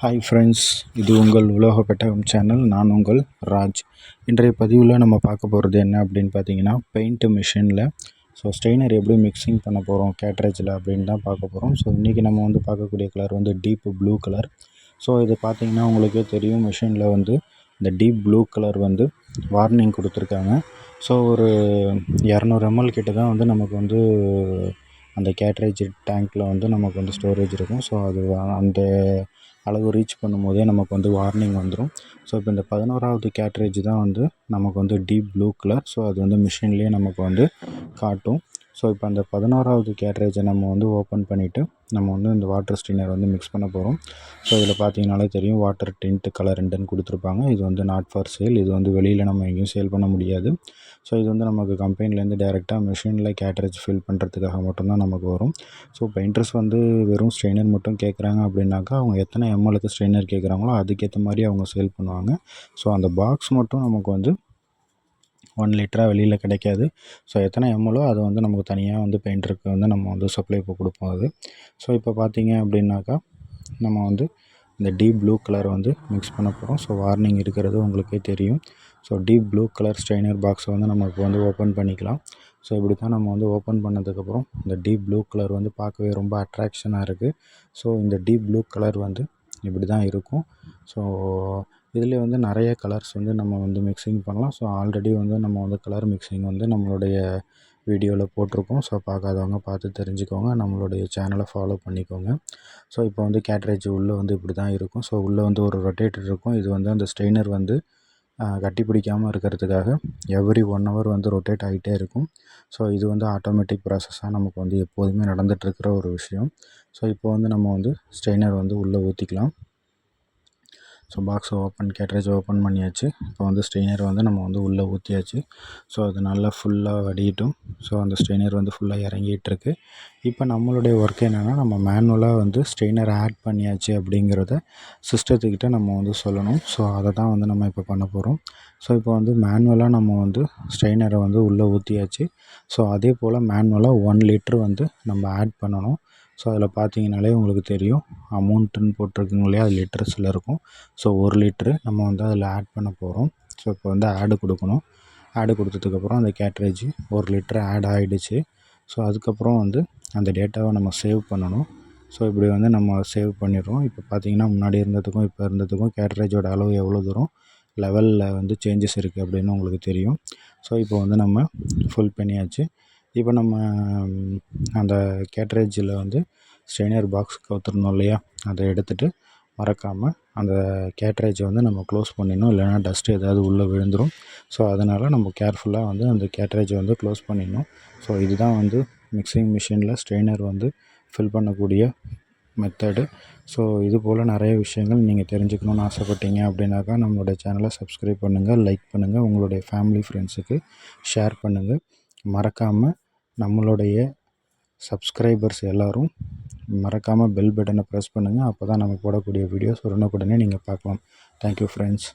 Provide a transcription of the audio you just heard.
Hi friends, இது உங்கள் உலோக பெட்டகம் சேனல். நான் உங்கள் ராஜ். இன்றைய பதிவில் நம்ம பார்க்க போகிறது என்ன அப்படின்னு பார்த்தீங்கன்னா, பெயிண்ட் மிஷினில் ஸ்ட்ரெயினர் எப்படி மிக்சிங் பண்ண போகிறோம் கேட்ரேஜில் அப்படின்னு தான் பார்க்க போகிறோம். இன்றைக்கி நம்ம பார்க்கக்கூடிய கலர் டீப் ப்ளூ கலர். இது பார்த்திங்கன்னா உங்களுக்கே தெரியும், மிஷினில் இந்த டீப் ப்ளூ கலர் வார்னிங் கொடுத்துருக்காங்க. ஒரு 200 ml கிட்ட தான் நமக்கு அந்த கேட்ரேஜ் டேங்க்கில் நமக்கு ஸ்டோரேஜ் இருக்கும். அது அந்த அளவு ரீச் பண்ணும்போதே நமக்கு வார்னிங் வந்துடும். இப்போ இந்த 11வது கேட்ரேஜ் தான் நமக்கு டீப் ப்ளூ கலர். அது மிஷின்லேயே நமக்கு காட்டும். இப்போ அந்த 11வது கேட்ரேஜை நம்ம ஓப்பன் பண்ணிவிட்டு நம்ம இந்த வாட்டர் ஸ்ட்ரெயினர் மிக்ஸ் பண்ண போகிறோம். இதில் பார்த்தீங்கனாலே தெரியும், வாட்டர் டின்ட் கலர் ரெண்டுன்னு கொடுத்துருப்பாங்க. இது நாட் ஃபார் சேல். இது வெளியில் நம்ம எங்கேயும் சேல் பண்ண முடியாது. இது நமக்கு கம்பெனிலேருந்து டேரெக்டாக மிஷினில் கேட்ரேஜ் ஃபில் பண்ணுறதுக்காக மட்டும்தான் நமக்கு வரும். பெயிண்டர்ஸ் வெறும் ஸ்ட்ரெயினர் மட்டும் கேட்குறாங்க அப்படின்னாக்கா, அவங்க எத்தனை எம்எல்க்கு ஸ்ட்ரெயினர் கேட்குறாங்களோ அதுக்கேற்ற மாதிரி அவங்க சேல் பண்ணுவாங்க. அந்த பாக்ஸ் மட்டும் நமக்கு 1 லிட்டராக வெளியில் கிடைக்காது. எத்தனை எம்எல்லோ அதை நமக்கு தனியாக பெயிண்டருக்கு நம்ம சப்ளை கொடுப்போம் அது. இப்போ பார்த்தீங்க அப்படின்னாக்கா, நம்ம இந்த டீப் ப்ளூ கலர் மிக்ஸ் பண்ண போகிறோம். வார்னிங் இருக்கிறது உங்களுக்கே தெரியும். டீப் ப்ளூ கலர் ஸ்ட்ரெயினர் பாக்ஸை நம்ம இப்போ ஓப்பன் பண்ணிக்கலாம். இப்படி தான் நம்ம ஓப்பன் பண்ணதுக்கப்புறம் இந்த டீப் ப்ளூ கலர் பார்க்கவே ரொம்ப அட்ராக்ஷனாக இருக்குது. இந்த டீப் ப்ளூ கலர் இப்படி தான் இருக்கும். இதில் நிறைய கலர்ஸ் நம்ம மிக்சிங் பண்ணலாம். ஆல்ரெடி நம்ம கலர் மிக்சிங் நம்மளுடைய வீடியோவில் போட்டிருக்கோம். பார்க்காதவங்க பார்த்து தெரிஞ்சுக்கோங்க. நம்மளுடைய சேனலை ஃபாலோ பண்ணிக்கோங்க. இப்போ கேட்ரேஜ் உள்ளே இப்படி தான் இருக்கும். உள்ளே ஒரு ரொட்டேட்டர் இருக்கும். இது அந்த ஸ்ட்ரெயினர் கட்டி பிடிக்காமல் இருக்கிறதுக்காக எவ்ரி 1 hour ரொட்டேட் ஆகிட்டே இருக்கும். இது ஆட்டோமேட்டிக் ப்ராசஸாக நமக்கு எப்போதுமே நடந்துகிட்ருக்கிற ஒரு விஷயம். இப்போ நம்ம ஸ்ட்ரெயினர் உள்ளே ஊற்றிக்கலாம். பாக்ஸை கேட்ரேஜ் ஓப்பன் பண்ணியாச்சு. இப்போ ஸ்ட்ரெயினர் நம்ம உள்ளே ஊற்றியாச்சு. அது நல்லா ஃபுல்லாக வடியட்டும். அந்த ஸ்ட்ரெயினர் ஃபுல்லாக இறங்கிட்டுருக்கு. இப்போ நம்மளுடைய ஒர்க் என்னென்னா, நம்ம மேனுவலாக ஸ்ட்ரெயினர் ஆட் பண்ணியாச்சு அப்படிங்கிறத சிஸ்டத்துக்கிட்ட நம்ம சொல்லணும். அதை தான் நம்ம இப்போ பண்ண போகிறோம். இப்போ மேனுவலாக நம்ம ஸ்ட்ரெயினரை உள்ளே ஊற்றியாச்சு. அதே போல் மேனுவலாக 1 லிட்ரு நம்ம ஆட் பண்ணணும். அதில் பார்த்தீங்கனாலே உங்களுக்கு தெரியும், அமௌண்ட்டுன்னு போட்டிருக்குங்க இல்லையா, அது லிட்டர்ஸில் இருக்கும். 1 லிட்ரு நம்ம அதில் ஆட் பண்ண போகிறோம். இப்போ ஆடு கொடுக்கணும். ஆடு கொடுத்ததுக்கப்புறம் அந்த கேட்ரேஜ் 1 லிட்ரு ஆட் ஆகிடுச்சு. அதுக்கப்புறம் அந்த டேட்டாவை நம்ம சேவ் பண்ணணும். இப்படி நம்ம சேவ் பண்ணிடுறோம். இப்போ பார்த்தீங்கன்னா, முன்னாடி இருந்ததுக்கும் இப்போ இருந்ததுக்கும் கேட்ரேஜோட அளவு எவ்வளோ தூரம் லெவலில் சேஞ்சஸ் இருக்குது அப்படின்னு உங்களுக்கு தெரியும். இப்போ நம்ம ஃபுல் பண்ணியாச்சு. இப்போ நம்ம அந்த கேட்ரேஜில் ஸ்ட்ரெயினர் பாக்ஸ் கவுத்துருந்தோம் இல்லையா, அதை எடுத்துகிட்டு மறக்காமல் அந்த கேட்ரேஜை நம்ம க்ளோஸ் பண்ணிடணும். இல்லைனா டஸ்ட்டு ஏதாவது உள்ளே விழுந்துடும். அதனால் நம்ம கேர்ஃபுல்லாக அந்த கேட்ரேஜை க்ளோஸ் பண்ணிடணும். இதுதான் மிக்சிங் மிஷினில் ஸ்ட்ரெயினர் ஃபில் பண்ணக்கூடிய மெத்தடு. இது போல் நிறைய விஷயங்கள் நீங்கள் தெரிஞ்சுக்கணுன்னு ஆசைப்பட்டீங்க அப்படின்னாக்கா, நம்மளுடைய சேனலை சப்ஸ்கிரைப் பண்ணுங்கள், லைக் பண்ணுங்கள், உங்களுடைய ஃபேமிலி ஃப்ரெண்ட்ஸுக்கு ஷேர் பண்ணுங்கள். மறக்காமல் நம்மளுடைய சப்ஸ்கிரைபர்ஸ் எல்லோரும் மறக்காமல் பெல் பட்டனை ப்ரெஸ் பண்ணுங்கள். அப்போ தான் நம்ம போடக்கூடிய வீடியோஸ் உடனுக்குடனே நீங்கள் பார்க்கலாம். Thank you friends.